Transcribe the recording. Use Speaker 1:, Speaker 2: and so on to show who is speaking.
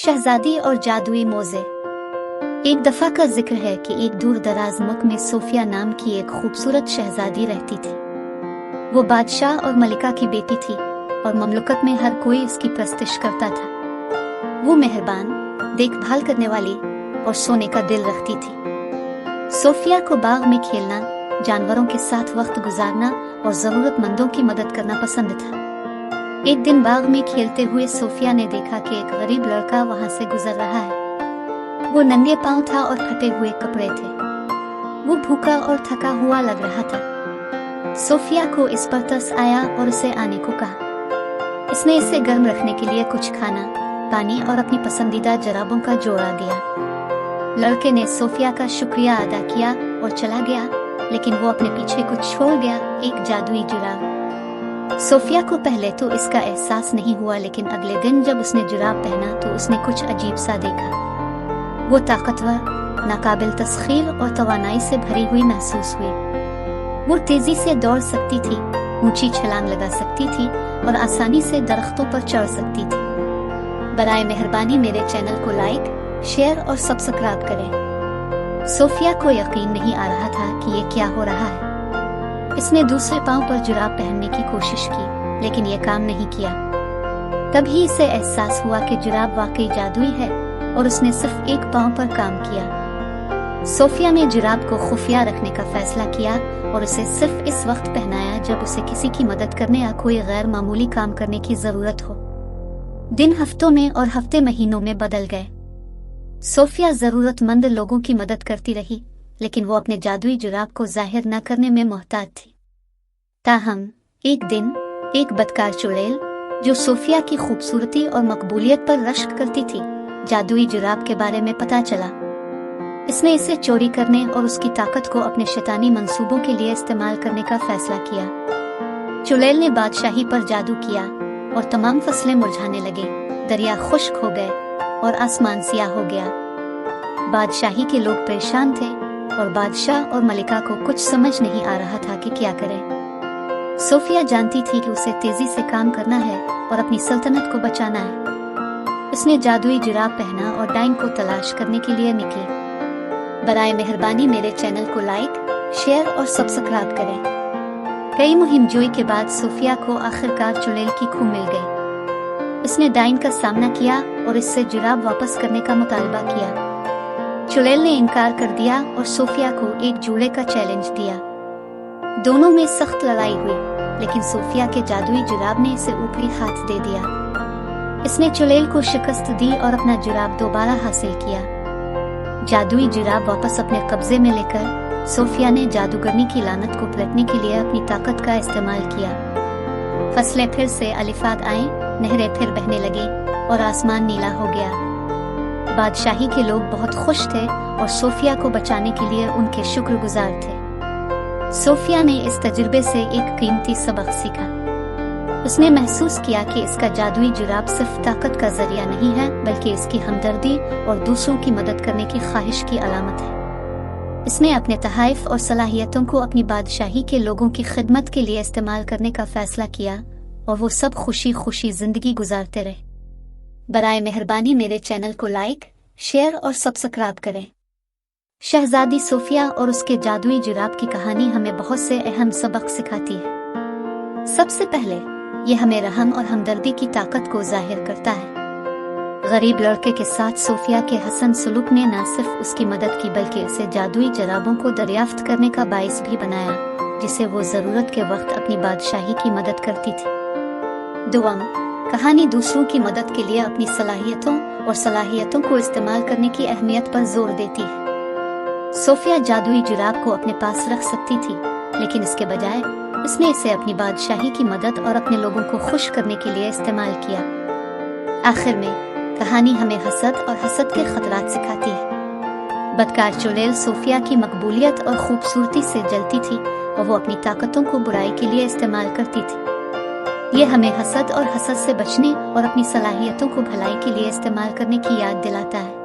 Speaker 1: शहजादी और जादुई मोज़े। एक दफा का जिक्र है कि एक दूर दराज मुल्क में सोफिया नाम की एक खूबसूरत शहजादी रहती थी। वो बादशाह और मलिका की बेटी थी और ममलकत में हर कोई उसकी प्रस्तिश करता था। वो मेहरबान, देखभाल करने वाली और सोने का दिल रखती थी। सोफिया को बाग में खेलना, जानवरों के साथ वक्त गुजारना और जरूरतमंदों की मदद करना पसंद था। एक दिन बाग में खेलते हुए सोफिया ने देखा कि एक गरीब लड़का वहां से गुजर रहा है। वो नंगे पांव था और फटे हुए कपड़े थे। वो भूखा और थका हुआ लग रहा था। सोफिया को इस पर तरस आया और उसे आने को कहा। इसने इसे गर्म रखने के लिए कुछ खाना, पानी और अपनी पसंदीदा जराबों का जोड़ा दिया। लड़के ने सोफिया का शुक्रिया अदा किया और चला गया, लेकिन वो अपने पीछे कुछ छोड़ गया, एक जादुई जुराब। सोफिया को पहले तो इसका एहसास नहीं हुआ, लेकिन अगले दिन जब उसने जुराब पहना तो उसने कुछ अजीब सा देखा। वो ताकतवर, नाकाबिल तस्खीर और तवानाई से भरी हुई महसूस हुई। वो तेजी से दौड़ सकती थी, ऊंची छलांग लगा सकती थी और आसानी से दरख्तों पर चढ़ सकती थी। बराए मेहरबानी मेरे चैनल को लाइक, शेयर और सब्सक्राइब करें। सोफिया को यकीन नहीं आ रहा था कि ये क्या हो रहा है। इसने दूसरे पांव पर जुराब पहनने की कोशिश की, लेकिन ये काम नहीं किया। तभी इसे एहसास हुआ कि जुराब वाकई जादुई है और उसने सिर्फ एक पांव पर काम किया। सोफिया ने जुराब को खुफिया रखने का फैसला किया और उसे सिर्फ इस वक्त पहनाया जब उसे किसी की मदद करने या कोई गैर मामूली काम करने की जरूरत हो। दिन हफ्तों में और हफ्ते महीनों में बदल गए। सोफिया जरूरतमंद लोगों की मदद करती रही, लेकिन वो अपने जादुई जुराब को जाहिर न करने में मोहतात थी। ताहम एक दिन एक बदकार चुड़ैल, जो सोफिया की खूबसूरती और मकबूलियत पर रश्क करती थी, जादुई जुराब के बारे में पता चला। इसने इसे चोरी करने और उसकी ताकत को अपने शैतानी मंसूबों के लिए इस्तेमाल करने का फैसला किया। चुड़ैल ने बादशाही पर जादू किया और तमाम फसलें मुरझाने लगे, दरिया खुश्क हो गए और आसमान सियाह हो गया। बादशाही के लोग परेशान थे और बादशाह और मलिका को कुछ समझ नहीं आ रहा था कि क्या करें। सोफिया जानती थी कि उसे तेजी से काम करना है और अपनी सल्तनत को बचाना है। उसने जादुई जुराब पहना और डाइन को तलाश करने के लिए निकली। बराए मेहरबानी मेरे चैनल को लाइक, शेयर और सब्सक्राइब करें। कई मुहिमजोई के बाद सोफिया को आखिरकार चुड़ैल की खूह मिल गई। उसने डाइन का सामना किया और इससे जुराब वापस करने का मुतालबा किया। चुड़ैल ने इनकार कर दिया और सोफिया को एक जूड़े का चैलेंज दिया। दोनों में सख्त लड़ाई हुई, लेकिन सोफिया के जादुई जुराब ने इसे ऊपरी हाथ दे दिया। इसने चुड़ैल को शिकस्त दी और अपना जुराब दोबारा हासिल किया। जादुई जुराब वापस अपने कब्जे में लेकर सोफिया ने जादूगरनी की लानत को पलटने के लिए अपनी ताकत का इस्तेमाल किया। फसलें फिर से अलिफात आईं, नहरें फिर बहने लगी और आसमान नीला हो गया। बादशाही के लोग बहुत खुश थे और सोफिया को बचाने के लिए उनके शुक्रगुजार थे। सोफिया ने इस तजुर्बे से एक कीमती सबक सीखा। उसने महसूस किया कि इसका जादुई जुराब सिर्फ ताकत का जरिया नहीं है, बल्कि इसकी हमदर्दी और दूसरों की मदद करने की ख्वाहिश की अलामत है। इसने अपने तहाइफ और सलाहियतों को अपनी बादशाही के लोगों की खिदमत के लिए इस्तेमाल करने का फैसला किया और वो सब खुशी खुशी जिंदगी गुजारते रहे। बराए मेहरबानी मेरे चैनल को लाइक, शेयर और सब्सक्राइब करें। शहजादी सोफिया और उसके जादुई जुराब की कहानी हमें बहुत से अहम सबक सिखाती है। सबसे पहले ये हमें रहम और हमदर्दी की ताकत को जाहिर करता है। गरीब लड़के के साथ सोफिया के हसन सलूक ने न सिर्फ उसकी मदद की, बल्कि उसे जादुई जुराबों को दरियाफ्त करने का बाइस भी बनाया, जिसे वो जरूरत के वक्त अपनी बादशाही की मदद करती थी। दुआम कहानी दूसरों की मदद के लिए अपनी सलाहियतों को इस्तेमाल करने की अहमियत पर जोर देती है। सोफिया जादुई जुराब को अपने पास रख सकती थी, लेकिन इसके बजाय उसने इसे अपनी बादशाही की मदद और अपने लोगों को खुश करने के लिए इस्तेमाल किया। आखिर में कहानी हमें हसद और हसद के खतरात सिखाती है। बदकार चुड़ैल सोफिया की मकबूलियत और खूबसूरती से जलती थी और वो अपनी ताकतों को बुराई के लिए इस्तेमाल करती थी। ये हमें हसद और हसद से बचने और अपनी सलाहियतों को भलाई के लिए इस्तेमाल करने की याद दिलाता है।